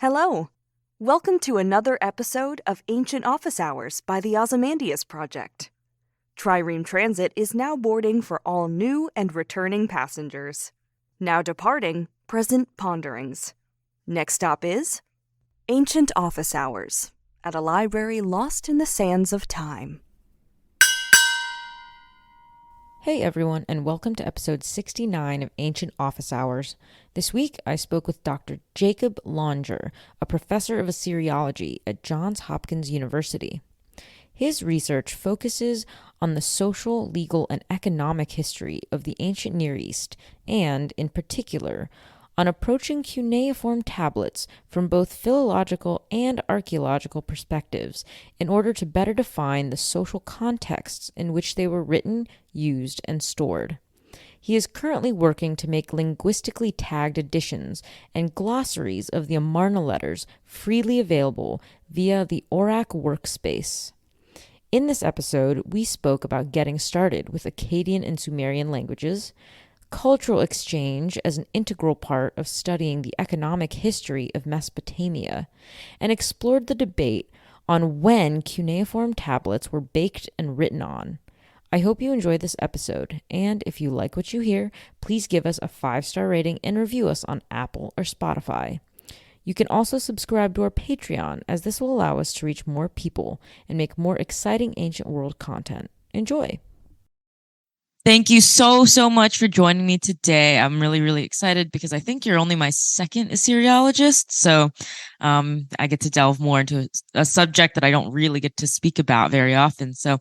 Hello. Welcome to another episode of Ancient Office Hours by the Ozymandias Project. Trireme Transit is now boarding for all new and returning passengers. Now departing, present ponderings. Next stop is Ancient Office Hours at a library lost in the sands of time. Hey everyone, and welcome to episode 69 of Ancient Office Hours. This week I spoke with Dr. Jacob Lauinger, a professor of Assyriology at Johns Hopkins University. His research focuses on the social, legal, and economic history of the ancient Near East, and, in particular, on approaching cuneiform tablets from both philological and archaeological perspectives in order to better define the social contexts in which they were written, used, and stored. He is currently working to make linguistically tagged editions and glossaries of the Amarna Letters freely available via the Orac workspace. In this episode, we spoke about getting started with Akkadian and Sumerian languages, cultural exchange as an integral part of studying the economic history of Mesopotamia, and explored the debate on when cuneiform tablets were baked and written on. I hope you enjoyed this episode, and if you like what you hear, please give us a 5-star rating and review us on Apple or Spotify. You can also subscribe to our Patreon, as this will allow us to reach more people and make more exciting ancient world content. Enjoy! Thank you so much for joining me today. I'm really excited because I think you're only my second Assyriologist. So I get to delve more into a subject that I don't really get to speak about very often. So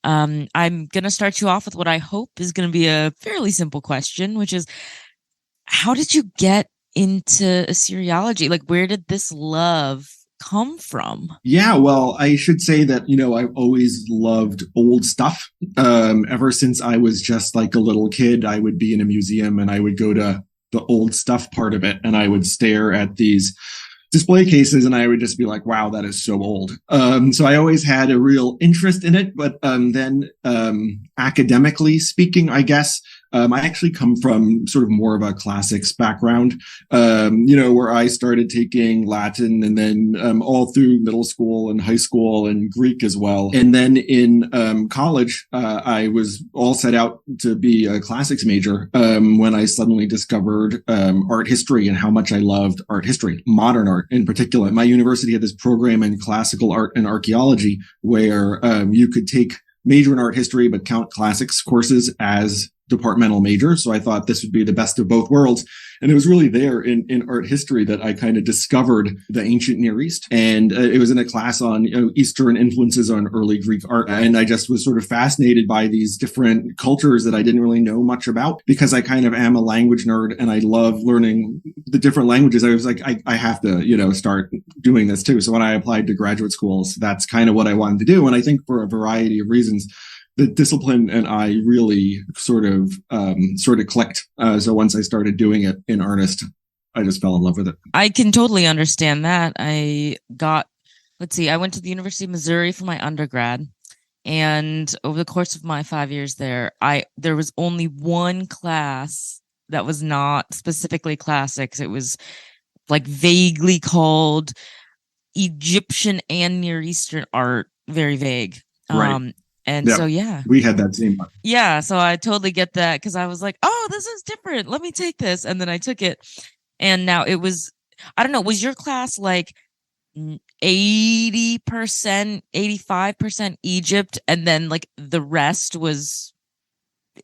I'm going to start you off with what I hope is going to be a fairly simple question, which is, how did you get into Assyriology? Like, where did this love come from? Yeah, well, I should say that, I've always loved old stuff. Ever since I was just like a little kid, I would be in a museum and I would go to the old stuff part of it and I would stare at these display cases and I would just be like, wow, that is so old. So I always had a real interest in it. But then academically speaking, I guess, I actually come from sort of more of a classics background, where I started taking Latin and then all through middle school and high school and Greek as well. And then in college, I was all set out to be a classics major when I suddenly discovered art history and how much I loved art history, modern art in particular. My university had this program in classical art and archaeology where you could take major in art history but count classics courses as departmental major. So I thought this would be the best of both worlds. And it was really there in art history that I kind of discovered the ancient Near East. And it was in a class on Eastern influences on early Greek art. And I just was sort of fascinated by these different cultures that I didn't really know much about because I kind of am a language nerd and I love learning the different languages. I was like, I have to, start doing this too. So when I applied to graduate schools, that's kind of what I wanted to do. And I think for a variety of reasons, the discipline and I really sort of clicked. So once I started doing it in earnest, I just fell in love with it. I can totally understand that. I went to the University of Missouri for my undergrad. And over the course of my 5 years there was only one class that was not specifically classics. It was like vaguely called Egyptian and Near Eastern art, very vague. Right. And yeah, so, yeah, we had that same one. Yeah. So I totally get that because I was like, oh, this is different. Let me take this. And then I took it. And now it was, I don't know, was your class like 80%, 85% Egypt? And then like the rest was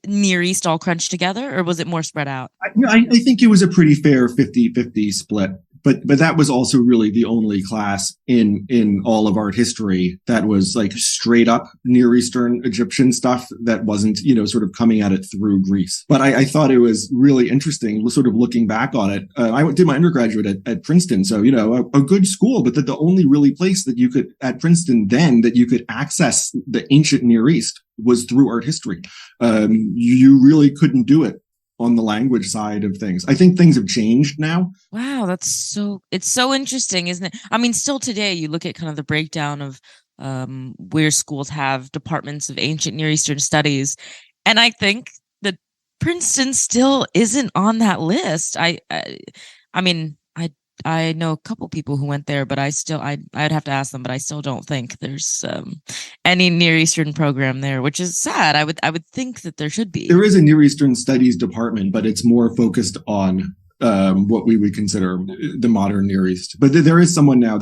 Near East all crunched together? Or was it more spread out? I think it was a pretty fair 50-50 split. But that was also really the only class in all of art history that was like straight up Near Eastern Egyptian stuff that wasn't, sort of coming at it through Greece. But I thought it was really interesting sort of looking back on it. I did my undergraduate at Princeton. So, a good school, but the only really place that you could at Princeton then that you could access the ancient Near East was through art history. You really couldn't do it on the language side of things. I think things have changed now. Wow, it's so interesting, isn't it? I mean, still today, you look at kind of the breakdown of where schools have departments of ancient Near Eastern studies, and I think that Princeton still isn't on that list. I mean, I I know a couple people who went there, but I'd have to ask them, but I still don't think there's any Near Eastern program there, which is sad. I would think that there should be. There is a Near Eastern Studies department, but it's more focused on what we would consider the modern Near East. But there is someone now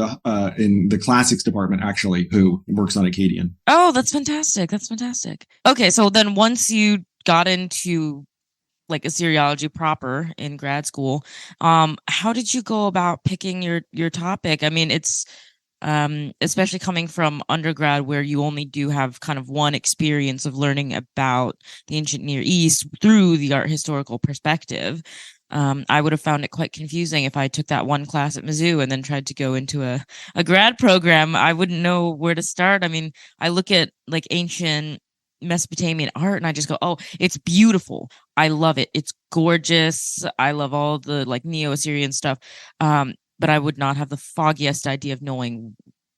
in the classics department, actually, who works on Akkadian. Oh, that's fantastic. That's fantastic. Okay, so then once you got into like Assyriology proper in grad school, how did you go about picking your topic? I mean, it's especially coming from undergrad where you only do have kind of one experience of learning about the ancient Near East through the art historical perspective. I would have found it quite confusing if I took that one class at Mizzou and then tried to go into a grad program. I wouldn't know where to start. I mean, I look at like ancient Mesopotamian art and I just go, oh, it's beautiful. I love it. It's gorgeous. I love all the like Neo-Assyrian stuff. But I would not have the foggiest idea of knowing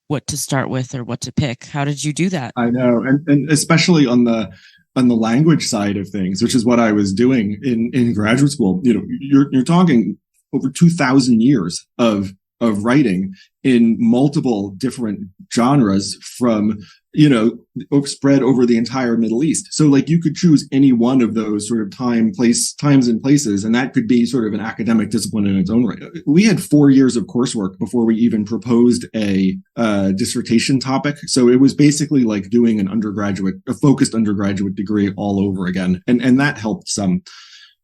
what to start with or what to pick. How did you do that? I know, and especially on the language side of things, which is what I was doing in graduate school. You know, you're talking over 2,000 years of writing in multiple different genres from, you know, spread over the entire Middle East. So like you could choose any one of those sort of times and places, and that could be sort of an academic discipline in its own right. We had 4 years of coursework before we even proposed a dissertation topic. So it was basically like doing a focused undergraduate degree all over again. And that helped some.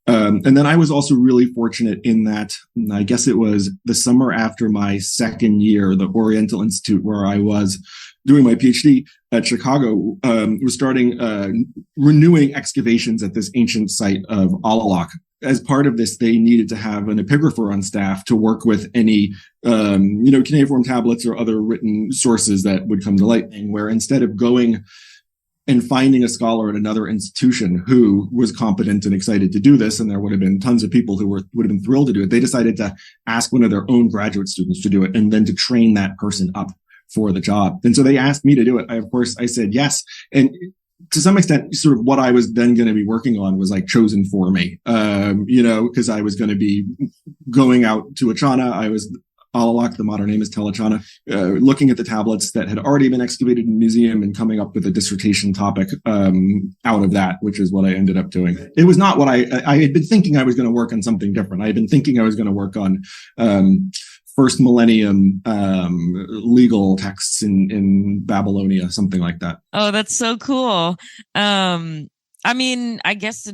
And then I was also really fortunate in that, I guess it was the summer after my second year, the Oriental Institute, where I was doing my PhD at Chicago, was starting renewing excavations at this ancient site of Alalak. As part of this, they needed to have an epigrapher on staff to work with any, cuneiform tablets or other written sources that would come to light, where instead of going and finding a scholar at another institution who was competent and excited to do this, and there would have been tons of people who would have been thrilled to do it, they decided to ask one of their own graduate students to do it and then to train that person up for the job. And so they asked me to do it. I said yes. And to some extent, sort of what I was then going to be working on was like chosen for me, because I was going to be going out to Achana. Alalak, the modern name is Tel Achana, looking at the tablets that had already been excavated in the museum and coming up with a dissertation topic out of that, which is what I ended up doing. It was not what I had been thinking. I was going to work on something different. I had been thinking I was going to work on first millennium legal texts in Babylonia, something like that. Oh, that's so cool. I mean, I guess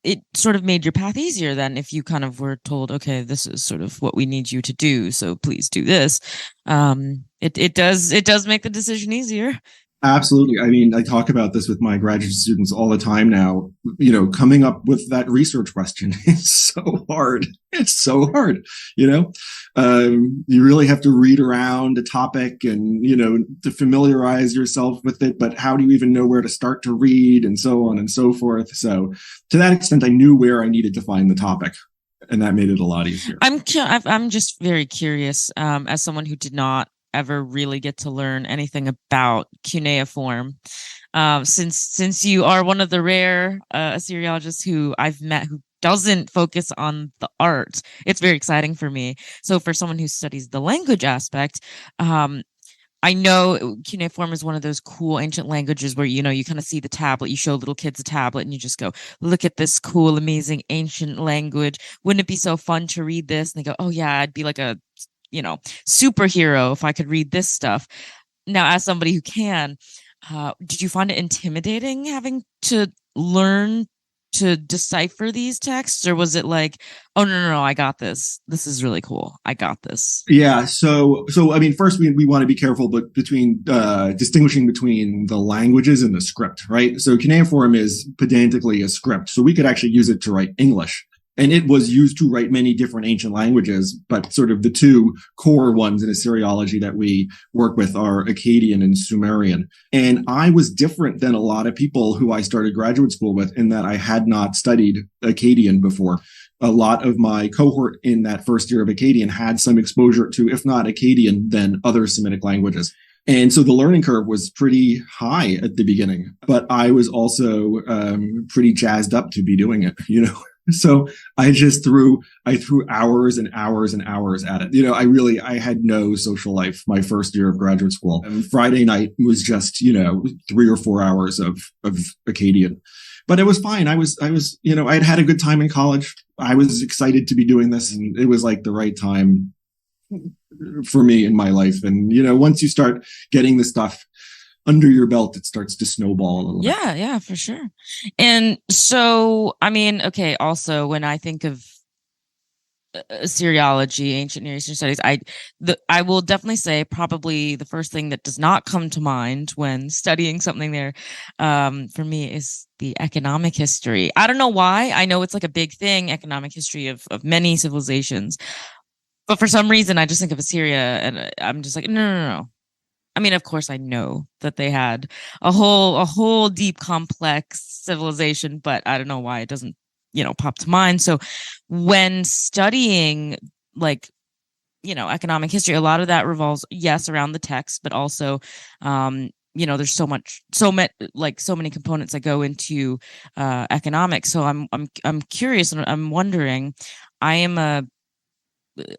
it sort of made your path easier then if you kind of were told, okay, this is sort of what we need you to do, so please do this. It does make the decision easier. Absolutely. I mean, I talk about this with my graduate students all the time now. You know, coming up with that research question is so hard. It's so hard. You really have to read around a topic and, to familiarize yourself with it. But how do you even know where to start to read and so on and so forth? So to that extent, I knew where I needed to find the topic. And that made it a lot easier. I'm just very curious, as someone who did not ever really get to learn anything about cuneiform. Since you are one of the rare Assyriologists who I've met who doesn't focus on the art, it's very exciting for me. So for someone who studies the language aspect, I know cuneiform is one of those cool ancient languages where, you kind of see the tablet, you show little kids a tablet and you just go, look at this cool, amazing ancient language. Wouldn't it be so fun to read this? And they go, oh yeah, I'd be like a superhero if I could read this stuff. Now, as somebody who can, did you find it intimidating having to learn to decipher these texts, or was it like, oh no, I got this. This is really cool. I got this. Yeah. So I mean, first we want to be careful, but between distinguishing between the languages and the script, right? So cuneiform is pedantically a script, so we could actually use it to write English. And it was used to write many different ancient languages, but sort of the two core ones in Assyriology that we work with are Akkadian and Sumerian. And I was different than a lot of people who I started graduate school with in that I had not studied Akkadian before. A lot of my cohort in that first year of Akkadian had some exposure to, if not Akkadian, then other Semitic languages. And so the learning curve was pretty high at the beginning, but I was also pretty jazzed up to be doing it, So I threw hours and hours and hours at it. I had no social life my first year of graduate school. And Friday night was just, 3 or 4 hours of Akkadian. But it was fine. I'd had a good time in college. I was excited to be doing this, and it was like the right time for me in my life. And, once you start getting the stuff under your belt, it starts to snowball a little bit. Yeah, for sure. And so, I mean, okay, also when I think of Seriology, ancient Near Eastern studies, I will definitely say probably the first thing that does not come to mind when studying something there, for me, is the economic history. I don't know why. I know it's like a big thing, economic history of many civilizations, but for some reason I just think of Assyria, and I'm just like, no. I mean, of course, I know that they had a whole deep, complex civilization, but I don't know why it doesn't, pop to mind. So when studying like, economic history, a lot of that revolves, yes, around the text, but also, there's so many components that go into economics. So I'm curious, and I'm wondering. I am a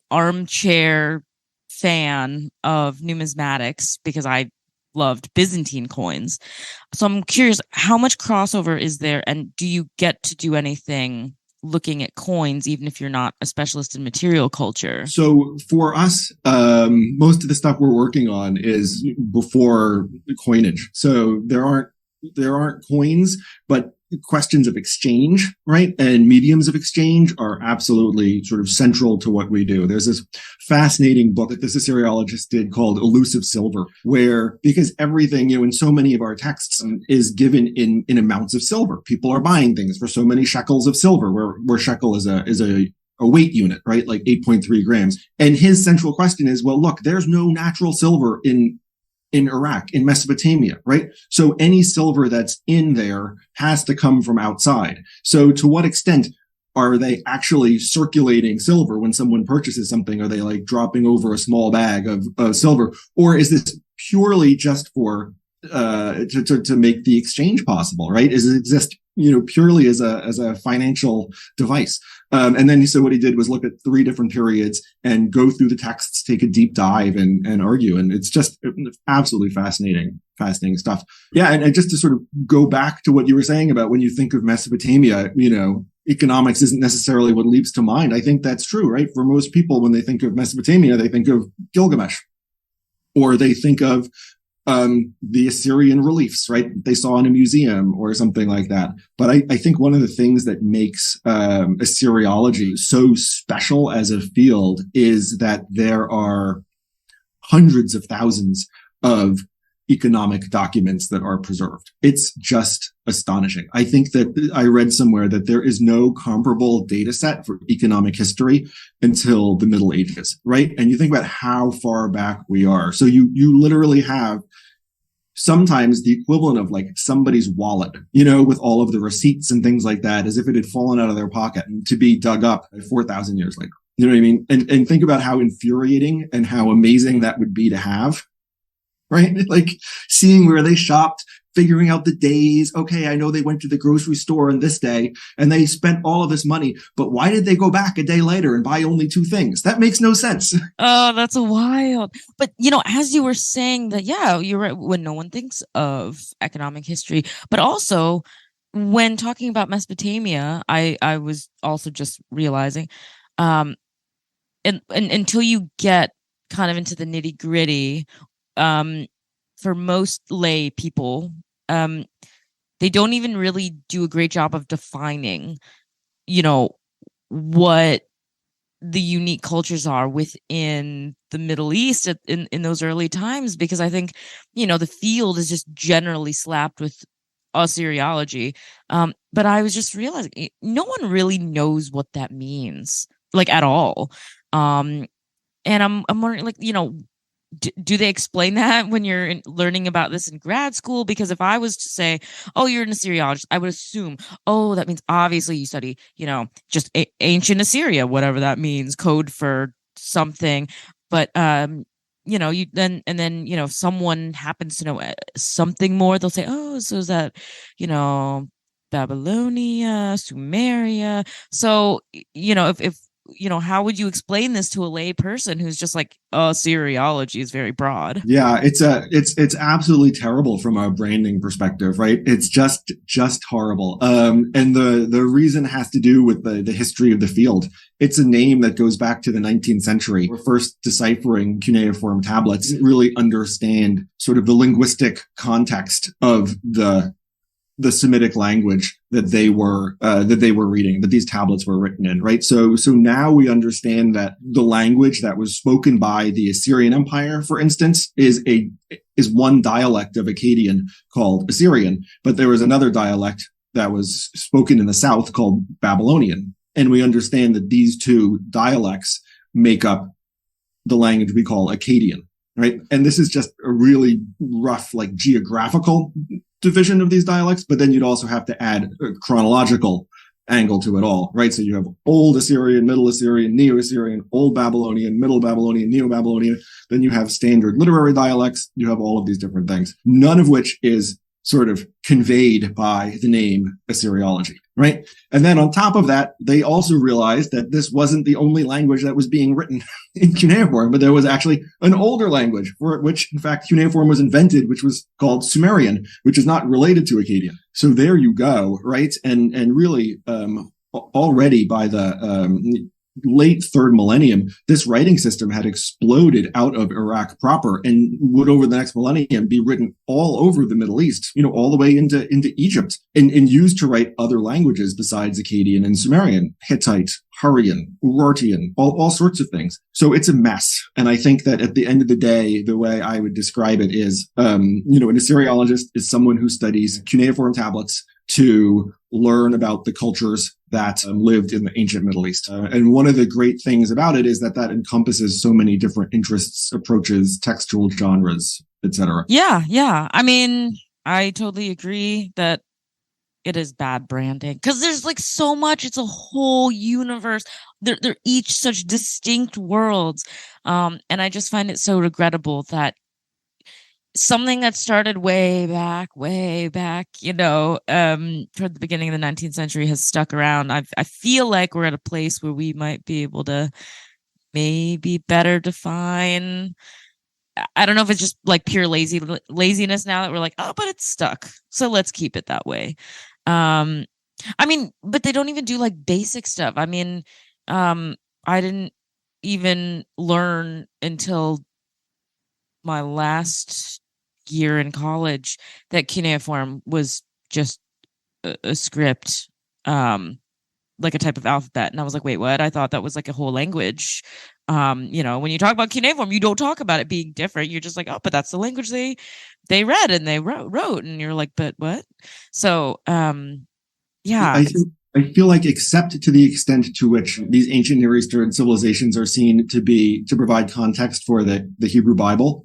armchair fan of numismatics because I loved Byzantine coins. So I'm curious, how much crossover is there, and do you get to do anything looking at coins, even if you're not a specialist in material culture? So for us, most of the stuff we're working on is before coinage. So there aren't coins, but questions of exchange, right? And mediums of exchange are absolutely sort of central to what we do. There's this fascinating book that this Assyriologist did called Elusive Silver, where, because everything, in so many of our texts is given in amounts of silver. People are buying things for so many shekels of silver, where shekel is a weight unit, right? Like 8.3 grams. And his central question is, well, look, there's no natural silver in Iraq, in Mesopotamia, right? So any silver that's in there has to come from outside. So to what extent are they actually circulating silver when someone purchases something? Are they like dropping over a small bag of silver? Or is this purely just for to make the exchange possible, right? Does it exist, purely as a financial device? And then so what he did was look at 3 different periods and go through the texts, take a deep dive and argue. And it's just absolutely fascinating stuff. Yeah. And just to sort of go back to what you were saying about when you think of Mesopotamia, economics isn't necessarily what leaps to mind. I think that's true, right? For most people, when they think of Mesopotamia, they think of Gilgamesh, or they think of the Assyrian reliefs, right? They saw in a museum or something like that. But I think one of the things that makes Assyriology so special as a field is that there are hundreds of thousands of economic documents that are preserved. It's just astonishing. I think that I read somewhere that there is no comparable data set for economic history until the Middle Ages, right? And you think about how far back we are. So you literally have sometimes the equivalent of like somebody's wallet, with all of the receipts and things like that, as if it had fallen out of their pocket and to be dug up 4,000 years later. You know what I mean? And think about how infuriating and how amazing that would be to have, right? Like seeing where they shopped, figuring out the days. Okay, I know they went to the grocery store on this day and they spent all of this money, but why did they go back a day later and buy only 2 things? That makes no sense. Oh, that's wild. But, as you were saying that, yeah, you're right, when no one thinks of economic history, but also when talking about Mesopotamia, I was also just realizing, and until you get kind of into the nitty gritty, for most lay people, they don't even really do a great job of defining, what the unique cultures are within the Middle East in those early times, because I think, the field is just generally slapped with Assyriology. But I was just realizing no one really knows what that means, like at all. And I'm wondering, like, do they explain that when you're learning about this in grad school? Because if I was to say, oh, you're an Assyriologist, I would assume, oh, that means obviously you study, just ancient Assyria, whatever that means, code for something. But, you then, and then, if someone happens to know something more, they'll say, oh, so is that, Babylonia, Sumeria. So, if how would you explain this to a lay person who's just like, oh, Seriology is very broad? Yeah, it's absolutely terrible from a branding perspective, right? It's just horrible. And the reason has to do with the history of the field. It's a name that goes back to the 19th century. We're first deciphering cuneiform tablets, didn't really understand sort of the linguistic context of the Semitic language that they were reading, that these tablets were written in, right? So now we understand that the language that was spoken by the Assyrian Empire, for instance, is one dialect of Akkadian called Assyrian, but there was another dialect that was spoken in the south called Babylonian, and we understand that these two dialects make up the language we call Akkadian, right? And this is just a really rough, like, geographical division of these dialects, but then you'd also have to add a chronological angle to it all, right? So you have Old Assyrian, Middle Assyrian, Neo-Assyrian, Old Babylonian, Middle Babylonian, Neo-Babylonian. Then you have standard literary dialects. You have all of these different things, none of which is sort of conveyed by the name Assyriology, right? And then on top of that, they also realized that this wasn't the only language that was being written in cuneiform, but there was actually an older language for which, in fact, cuneiform was invented, which was called Sumerian, which is not related to Akkadian. So there you go, right? And really, already by the late third millennium, this writing system had exploded out of Iraq proper and would over the next millennium be written all over the Middle East, all the way into Egypt, and used to write other languages besides Akkadian and Sumerian, Hittite, Hurrian, Urartian, all sorts of things. So it's a mess. And I think that at the end of the day, the way I would describe it is, an Assyriologist is someone who studies cuneiform tablets to learn about the cultures that lived in the ancient Middle East. And one of the great things about it is that encompasses so many different interests, approaches, textual genres, etc. Yeah. I mean, I totally agree that it is bad branding because there's like so much. It's a whole universe. They're each such distinct worlds. And I just find it so regrettable that something that started way back, toward the beginning of the 19th century has stuck around. I feel like we're at a place where we might be able to maybe better define. I don't know if it's just like pure laziness now that we're like, oh, but it's stuck, so let's keep it that way. I mean, but they don't even do like basic stuff. I mean, I didn't even learn until my last year in college that cuneiform was just a script, like a type of alphabet. And I was like, wait, what? I thought that was like a whole language. When you talk about cuneiform, you don't talk about it being different. You're just like, oh, but that's the language they read and they wrote. And you're like, but what? So, yeah. I feel like, except to the extent to which these ancient Near Eastern civilizations are seen to provide context for the Hebrew Bible,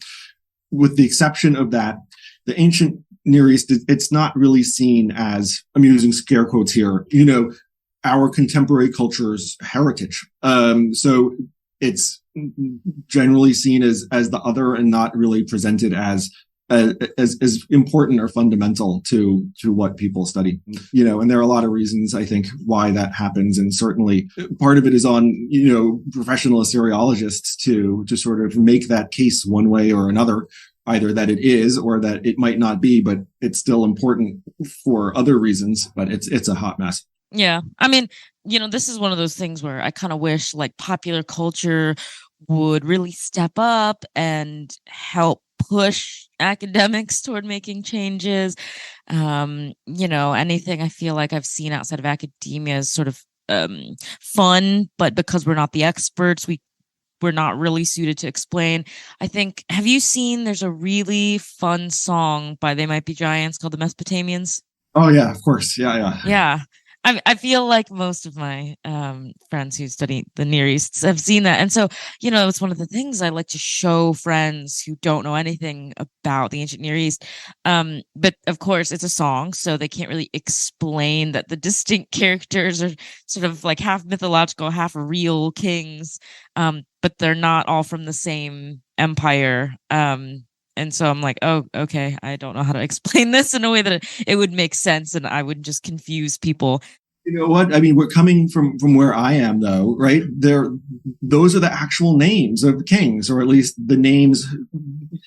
with the exception of that, the ancient Near East, it's not really seen as, I'm using scare quotes here, our contemporary culture's heritage. So it's generally seen as the other and not really presented as important or fundamental to what people study, and there are a lot of reasons, I think, why that happens. And certainly part of it is on, professional Assyriologists to sort of make that case one way or another, either that it is or that it might not be, but it's still important for other reasons. But it's a hot mess. Yeah. I mean, this is one of those things where I kind of wish like popular culture would really step up and help push academics toward making changes. Anything I feel like I've seen outside of academia is sort of fun, but because we're not the experts, we're not really suited to explain. I think, have you seen, there's a really fun song by They Might Be Giants called the Mesopotamians? Oh yeah, of course. Yeah. I feel like most of my friends who study the Near East have seen that. And so, it's one of the things I like to show friends who don't know anything about the ancient Near East. But of course, it's a song, so they can't really explain that the distinct characters are sort of like half mythological, half real kings. But they're not all from the same empire. And so I'm like, oh, okay, I don't know how to explain this in a way that it would make sense and I would just confuse people. You know what? I mean, we're coming from where I am, though, right? Those are the actual names of kings, or at least the names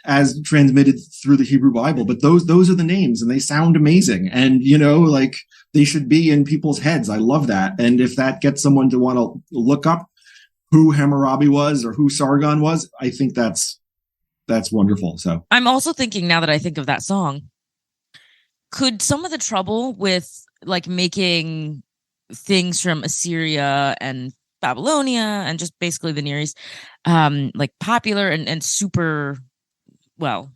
as transmitted through the Hebrew Bible. But those are the names, and they sound amazing. And like they should be in people's heads. I love that. And if that gets someone to want to look up who Hammurabi was or who Sargon was, I think that's wonderful. So I'm also thinking, now that I think of that song, could some of the trouble with like making things from Assyria and Babylonia and just basically the Near East like popular and super, well,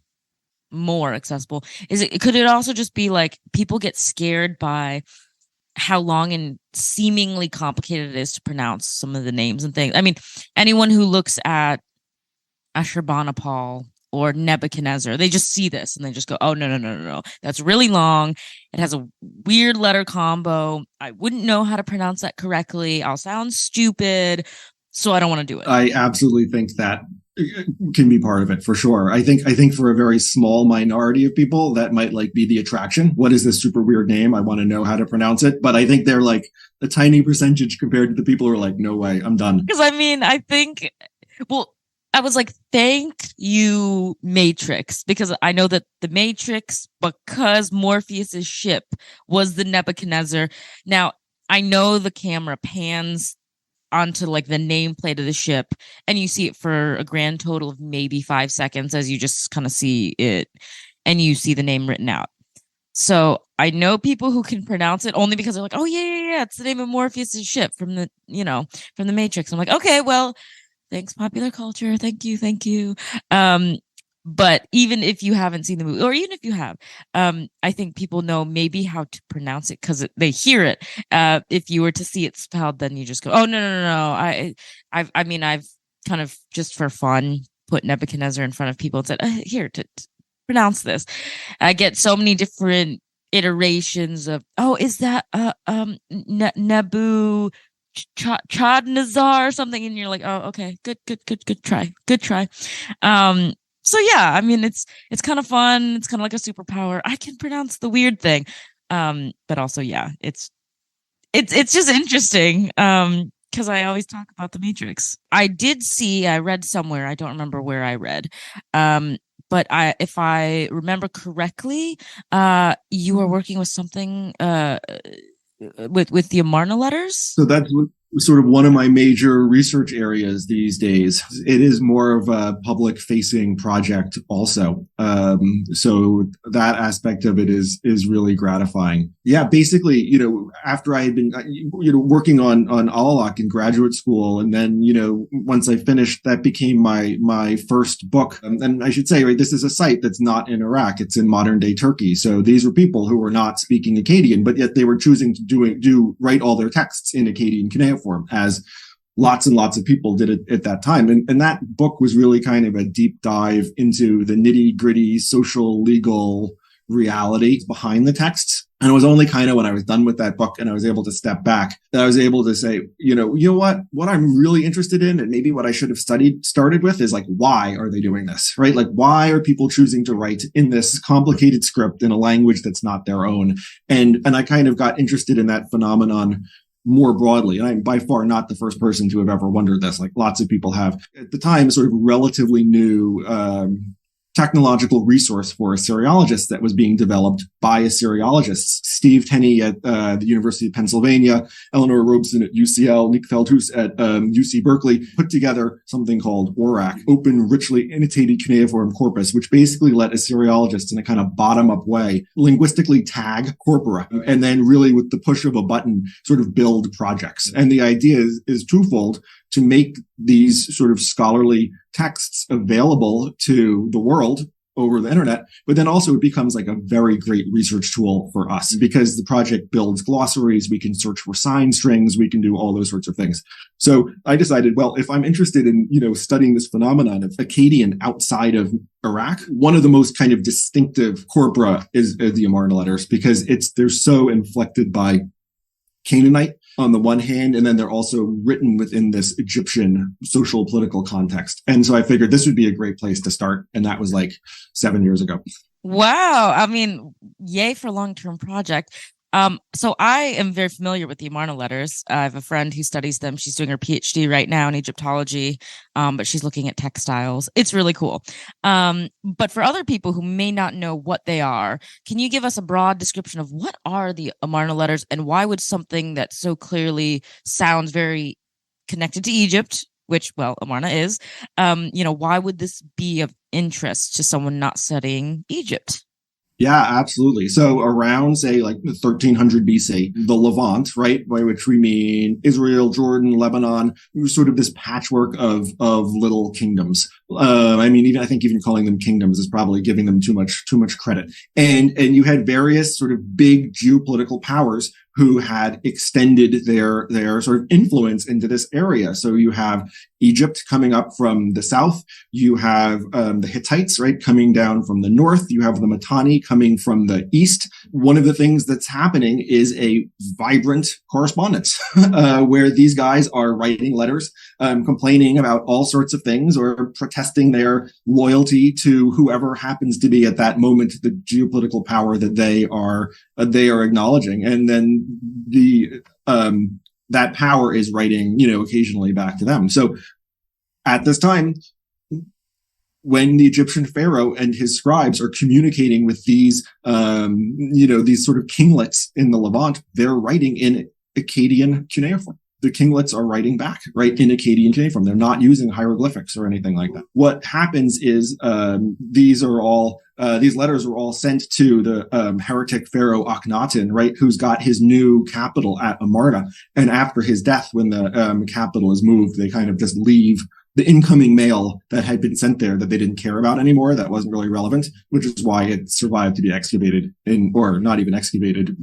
more accessible, could it also just be like people get scared by how long and seemingly complicated it is to pronounce some of the names and things? I mean, anyone who looks at Ashurbanipal or Nebuchadnezzar, they just see this and they just go, oh, no. That's really long. It has a weird letter combo. I wouldn't know how to pronounce that correctly. I'll sound stupid. So I don't want to do it. I absolutely think that can be part of it for sure. I think for a very small minority of people, that might like be the attraction. What is this super weird name? I want to know how to pronounce it. But I think they're like a tiny percentage compared to the people who are like, no way, I'm done. Because I mean, I think, well, I was like, thank you, Matrix, because I know that the Matrix, because Morpheus's ship was the Nebuchadnezzar. Now, I know the camera pans onto like the nameplate of the ship, and you see it for a grand total of maybe 5 seconds as you just kind of see it, and you see the name written out. So I know people who can pronounce it only because they're like, oh yeah, it's the name of Morpheus's ship from the Matrix. I'm like, okay, well, thanks, popular culture. Thank you. But even if you haven't seen the movie, or even if you have, I think people know maybe how to pronounce it because they hear it. If you were to see it spelled, then you just go, oh, no. I've kind of just for fun put Nebuchadnezzar in front of people and said, here, to pronounce this. I get so many different iterations of, oh, is that Nebu Chodnazar or something, and you're like, oh, okay, good try. So yeah, I mean, it's kind of fun. It's kind of like a superpower. I can pronounce the weird thing, but also, yeah, it's just interesting. Because I always talk about the Matrix. I read somewhere, I don't remember where I read, but if I remember correctly, you were working with something with the Amarna Letters. So that's sort of one of my major research areas these days. It is more of a public facing project also. So that aspect of it is really gratifying. Yeah, basically, after I had been, working on Alalak in graduate school, and then, once I finished, that became my first book. And I should say, right, this is a site that's not in Iraq. It's in modern day Turkey. So these were people who were not speaking Akkadian, but yet they were choosing to write all their texts in Akkadian cuneiform, as lots and lots of people did it at that time. And that book was really kind of a deep dive into the nitty gritty social legal reality behind the texts. And it was only kind of when I was done with that book and I was able to step back that I was able to say, you know what I'm really interested in, and maybe what I should have started with, is like, why are they doing this, right? Like, why are people choosing to write in this complicated script in a language that's not their own? And I kind of got interested in that phenomenon more broadly. And I'm by far not the first person to have ever wondered this. Like, lots of people have. At the time, sort of relatively new technological resource for Assyriologists that was being developed by Assyriologists. Steve Tenney at the University of Pennsylvania, Eleanor Robeson at UCL, Nick Feldhus at UC Berkeley put together something called ORAC, Open Richly Annotated Cuneiform Corpus, which basically let Assyriologists in a kind of bottom-up way linguistically tag corpora, and then really with the push of a button sort of build projects. And the idea is twofold: to make these sort of scholarly texts available to the world over the internet, but then also it becomes like a very great research tool for us because the project builds glossaries. We can search for sign strings. We can do all those sorts of things. So I decided, well, if I'm interested in, studying this phenomenon of Akkadian outside of Iraq, one of the most kind of distinctive corpora is the Amarna Letters, because they're so inflected by Canaanite on the one hand, and then they're also written within this Egyptian social political context. And so I figured this would be a great place to start. And that was like 7 years ago. Wow. I mean, yay for long-term project. So I am very familiar with the Amarna Letters. I have a friend who studies them. She's doing her PhD right now in Egyptology, but she's looking at textiles. It's really cool. But for other people who may not know what they are, can you give us a broad description of what are the Amarna Letters, and why would something that so clearly sounds very connected to Egypt, which, well, Amarna is, why would this be of interest to someone not studying Egypt? Yeah, absolutely. So around, say, like 1300 BC, the Levant, right, by which we mean Israel, Jordan, Lebanon, sort of this patchwork of little kingdoms. I think even calling them kingdoms is probably giving them too much credit. And you had various sort of big geopolitical powers who had extended their sort of influence into this area. So you have Egypt coming up from the south. You have the Hittites, right, coming down from the north. You have the Mitanni coming from the east. One of the things that's happening is a vibrant correspondence where these guys are writing letters, complaining about all sorts of things or protesting their loyalty to whoever happens to be at that moment the geopolitical power that they are acknowledging. And then that power is writing, occasionally back to them. So at this time, when the Egyptian pharaoh and his scribes are communicating with these sort of kinglets in the Levant, they're writing in Akkadian cuneiform. The kinglets are writing back, right, in Akkadian cuneiform. They're not using hieroglyphics or anything like that. What happens is these letters are all sent to the heretic pharaoh Akhenaten, right, who's got his new capital at Amarna. And after his death, when the capital is moved, they kind of just leave the incoming mail that had been sent there that they didn't care about anymore, that wasn't really relevant, which is why it survived to be excavated or not even excavated,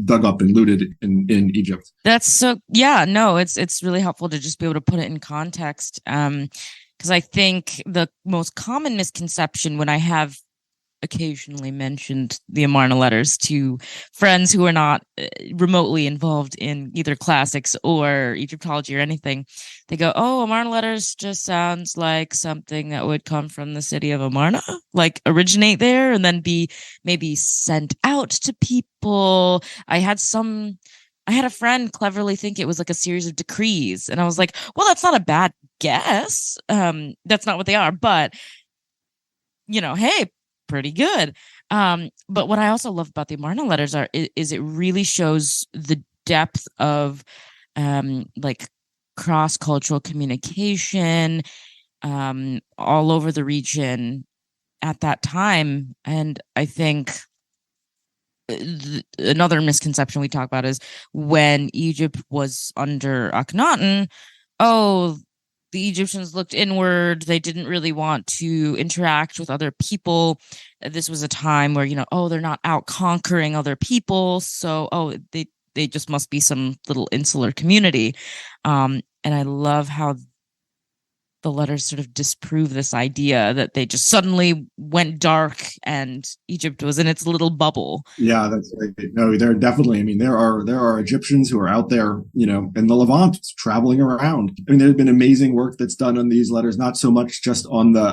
dug up and looted in Egypt. That's so, yeah, no, it's really helpful to just be able to put it in context. Because I think the most common misconception when I have occasionally mentioned the Amarna Letters to friends who are not remotely involved in either classics or Egyptology or anything, they go, "Oh, Amarna Letters just sounds like something that would come from the city of Amarna, like originate there and then be maybe sent out to people." I had a friend cleverly think it was like a series of decrees, and I was like, "Well, that's not a bad guess. That's not what they are, but hey, pretty good." But what I also love about the Amarna Letters is it really shows the depth of like cross-cultural communication all over the region at that time. And I think another misconception we talk about is when Egypt was under Akhenaten, the Egyptians looked inward. They didn't really want to interact with other people. This was a time where, they're not out conquering other people. So, they just must be some little insular community. And I love how the letters sort of disprove this idea that they just suddenly went dark and Egypt was in its little bubble. Yeah, that's right. No, there definitely, there are Egyptians who are out there, in the Levant traveling around. There's been amazing work that's done on these letters, not so much just on the,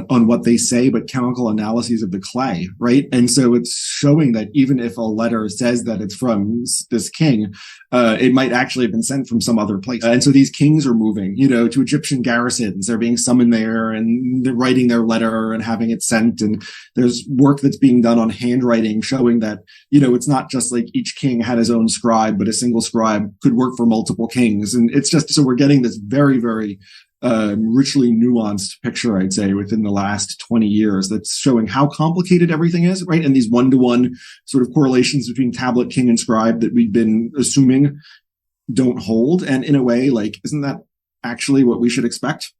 on what they say, but chemical analyses of the clay, right? And so it's showing that even if a letter says that it's from this king, it might actually have been sent from some other place. And so these kings are moving, to Egyptian garrisons. They're being summoned there and they're writing their letter and having it sent. And there's work that's being done on handwriting showing that, it's not just like each king had his own scribe, but a single scribe could work for multiple kings. And it's just, so we're getting this very, very richly nuanced picture, I'd say, within the last 20 years that's showing how complicated everything is, right? And these one-to-one sort of correlations between tablet, king, and scribe that we've been assuming don't hold. And in a way, like, isn't that actually what we should expect?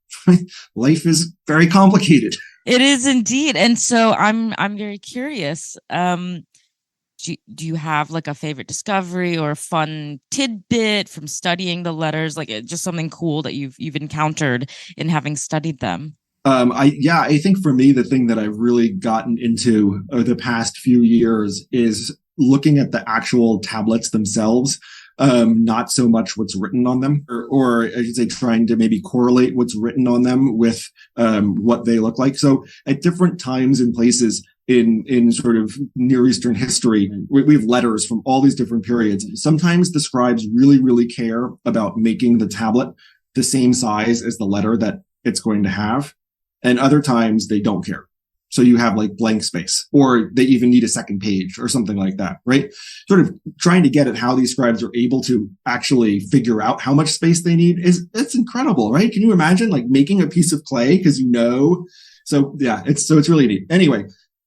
Life is very complicated. It is indeed. And so I'm very curious. Do you have like a favorite discovery or a fun tidbit from studying the letters, like just something cool that you've encountered in having studied them? I think for me, the thing that I've really gotten into the past few years is looking at the actual tablets themselves. not so much what's written on them, or I should say trying to maybe correlate what's written on them with what they look like. So at different times and places in sort of Near Eastern history, we have letters from all these different periods. Sometimes the scribes really, really care about making the tablet the same size as the letter that it's going to have. And other times they don't care. So you have like blank space, or they even need a second page or something like that, right? Sort of trying to get at how these scribes are able to actually figure out how much space they need it's incredible, right? Can you imagine like making a piece of clay because you know? So yeah, it's really neat. Anyway,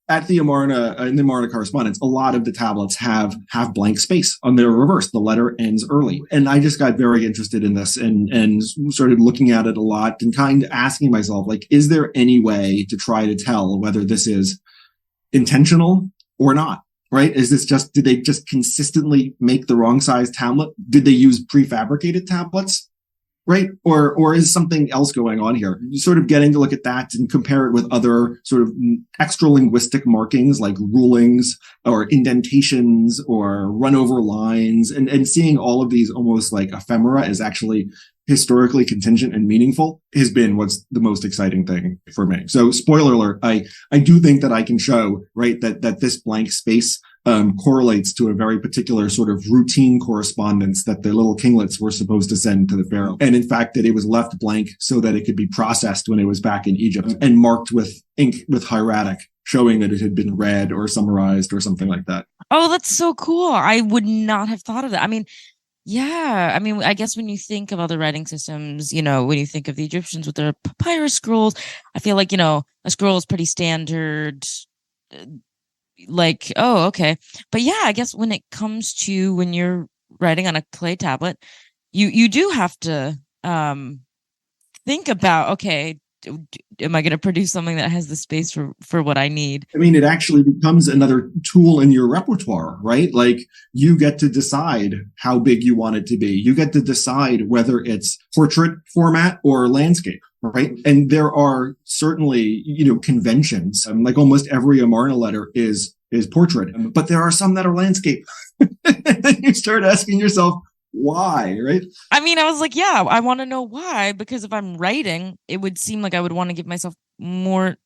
at the Amarna, in the Amarna correspondence, a lot of the tablets have blank space on their reverse. The letter ends early. And I just got very interested in this and started looking at it a lot and kind of asking myself, like, is there any way to try to tell whether this is intentional or not? Right? Is this just, did they just consistently make the wrong size tablet? Did they use prefabricated tablets? Right? Or is something else going on here? Sort of getting to look at that and compare it with other sort of extra linguistic markings like rulings or indentations or run over lines, and seeing all of these almost like ephemera is actually historically contingent and meaningful has been what's the most exciting thing for me. So spoiler alert, I do think that I can show, right, that this blank space correlates to a very particular sort of routine correspondence that the little kinglets were supposed to send to the pharaoh. And in fact, that it was left blank so that it could be processed when it was back in Egypt and marked with ink with hieratic, showing that it had been read or summarized or something like that. Oh, that's so cool. I would not have thought of that. I mean, yeah, I mean, I guess when you think of other writing systems, when you think of the Egyptians with their papyrus scrolls, I feel like, a scroll is pretty standard. Like, oh, okay. But yeah, I guess when it comes to when you're writing on a clay tablet, you do have to think about, okay, am I going to produce something that has the space for what I need? I mean, it actually becomes another tool in your repertoire, right? Like you get to decide how big you want it to be. You get to decide whether it's portrait format or landscape. Right. And there are certainly, conventions, like almost every Amarna letter is portrait, but there are some that are landscape. And you start asking yourself, why? Right. I mean, I was like, yeah, I want to know why, because if I'm writing, it would seem like I would want to give myself more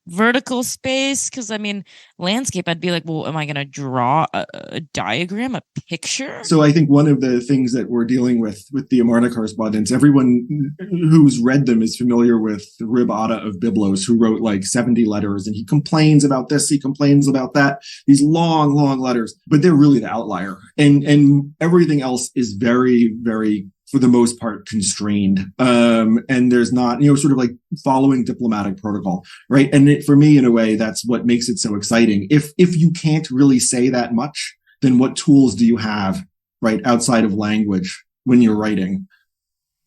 vertical space, because I mean, landscape, I'd be like, well, am I going to draw a diagram, a picture? So I think one of the things that we're dealing with the Amarna correspondence, everyone who's read them is familiar with Rib Ada of Byblos, who wrote like 70 letters, and he complains about this, he complains about that, these long, long letters, but they're really the outlier. And everything else is very, very, for the most part, constrained. And there's not, sort of like following diplomatic protocol, right? And for me, in a way, that's what makes it so exciting. If you can't really say that much, then what tools do you have, right, outside of language when you're writing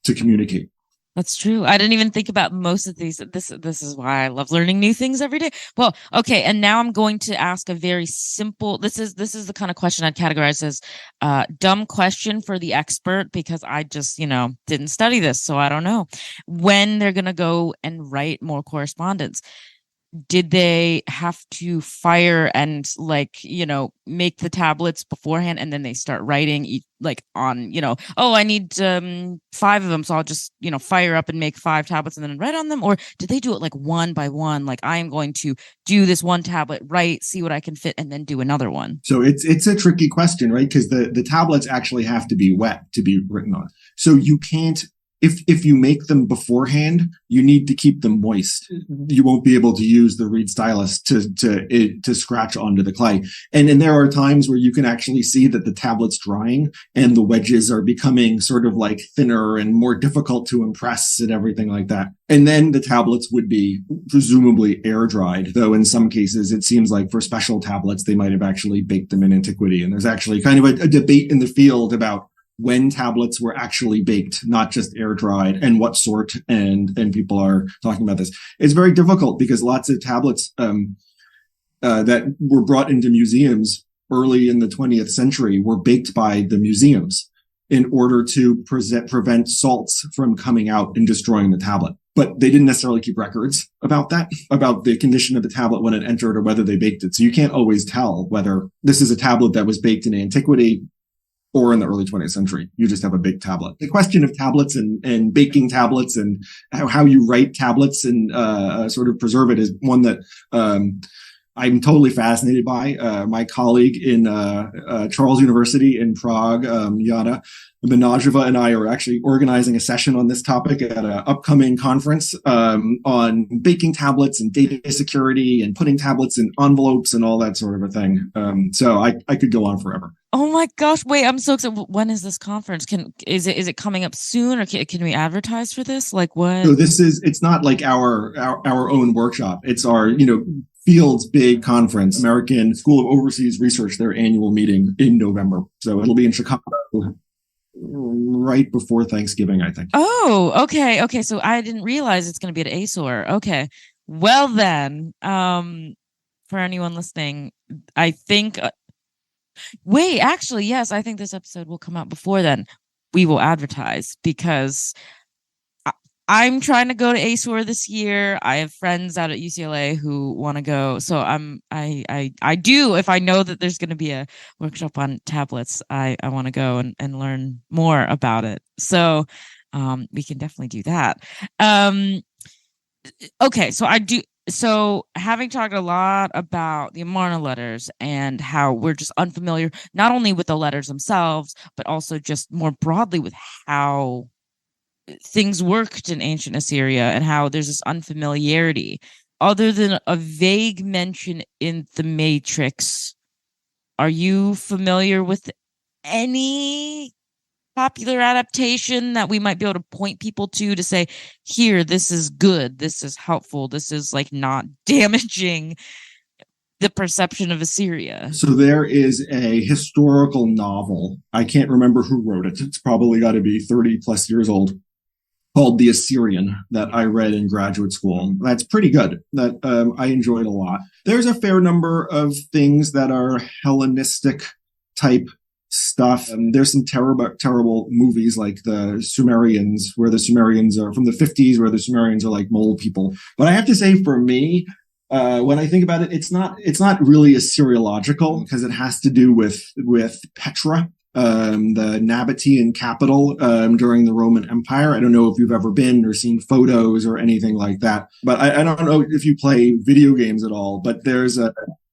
to communicate? That's true. I didn't even think about most of these. This is why I love learning new things every day. Well, okay, and now I'm going to ask a very simple. This is the kind of question I'd categorize as dumb question for the expert, because I just didn't study this, so I don't know. When they're gonna go and write more correspondence, did they have to fire and make the tablets beforehand, and then they start writing on oh, I need 5 of them, so I'll just fire up and make 5 tablets and then write on them? Or did they do it like one by one, like I am going to do this one tablet, write, see what I can fit, and then do another one? So it's a tricky question, right? Because the tablets actually have to be wet to be written on, so you can't. If you make them beforehand, you need to keep them moist. You won't be able to use the reed stylus to scratch onto the clay. And there are times where you can actually see that the tablet's drying and the wedges are becoming sort of like thinner and more difficult to impress and everything like that. And then the tablets would be presumably air dried, though in some cases it seems like for special tablets, they might have actually baked them in antiquity. And there's actually kind of a debate in the field about when tablets were actually baked, not just air dried, and what sort, and people are talking about this. It's very difficult because lots of tablets that were brought into museums early in the 20th century were baked by the museums in order to prevent salts from coming out and destroying the tablet. But they didn't necessarily keep records about that, about the condition of the tablet when it entered or whether they baked it. So you can't always tell whether this is a tablet that was baked in antiquity or in the early 20th century. You just have a big tablet. The question of tablets and baking tablets and how you write tablets and sort of preserve it is one that I'm totally fascinated by. My colleague in Charles University in Prague, Jana Benajova, and I are actually organizing a session on this topic at an upcoming conference on baking tablets and data security and putting tablets in envelopes and all that sort of a thing. So I could go on forever. Oh my gosh! Wait, I'm so excited. When is this conference? Is it coming up soon, or can we advertise for this? Like what? So it's not like our own workshop. It's our Field's big conference, American School of Overseas Research, their annual meeting in November. So it'll be in Chicago right before Thanksgiving, I think. Oh, okay. So I didn't realize it's going to be at ASOR. Okay. Well then, for anyone listening, I think wait, actually, yes, I think this episode will come out before then. We will advertise because I'm trying to go to ASOR this year. I have friends out at UCLA who want to go. So I do, if I know that there's going to be a workshop on tablets, I want to go and learn more about it. So we can definitely do that. Okay, so I do. So having talked a lot about the Amarna letters and how we're just unfamiliar, not only with the letters themselves, but also just more broadly with how things worked in ancient Assyria and how there's this unfamiliarity. Other than a vague mention in the Matrix, are you familiar with any popular adaptation that we might be able to point people to say, here, this is good, this is helpful, this is like not damaging the perception of Assyria? So there is a historical novel. I can't remember who wrote it. It's probably got to be 30 plus years old, called The Assyrian, that I read in graduate school. That's pretty good. That I enjoyed a lot. There's a fair number of things that are Hellenistic type stuff. There's some terrible movies like the Sumerians, where the Sumerians are from the 50s, where the Sumerians are like mole people. But I have to say, for me, when I think about it, it's not really Assyriological, because it has to do with Petra, the Nabatean capital during the Roman Empire. I don't know if you've ever been or seen photos or anything like that, but I don't know if you play video games at all, but there's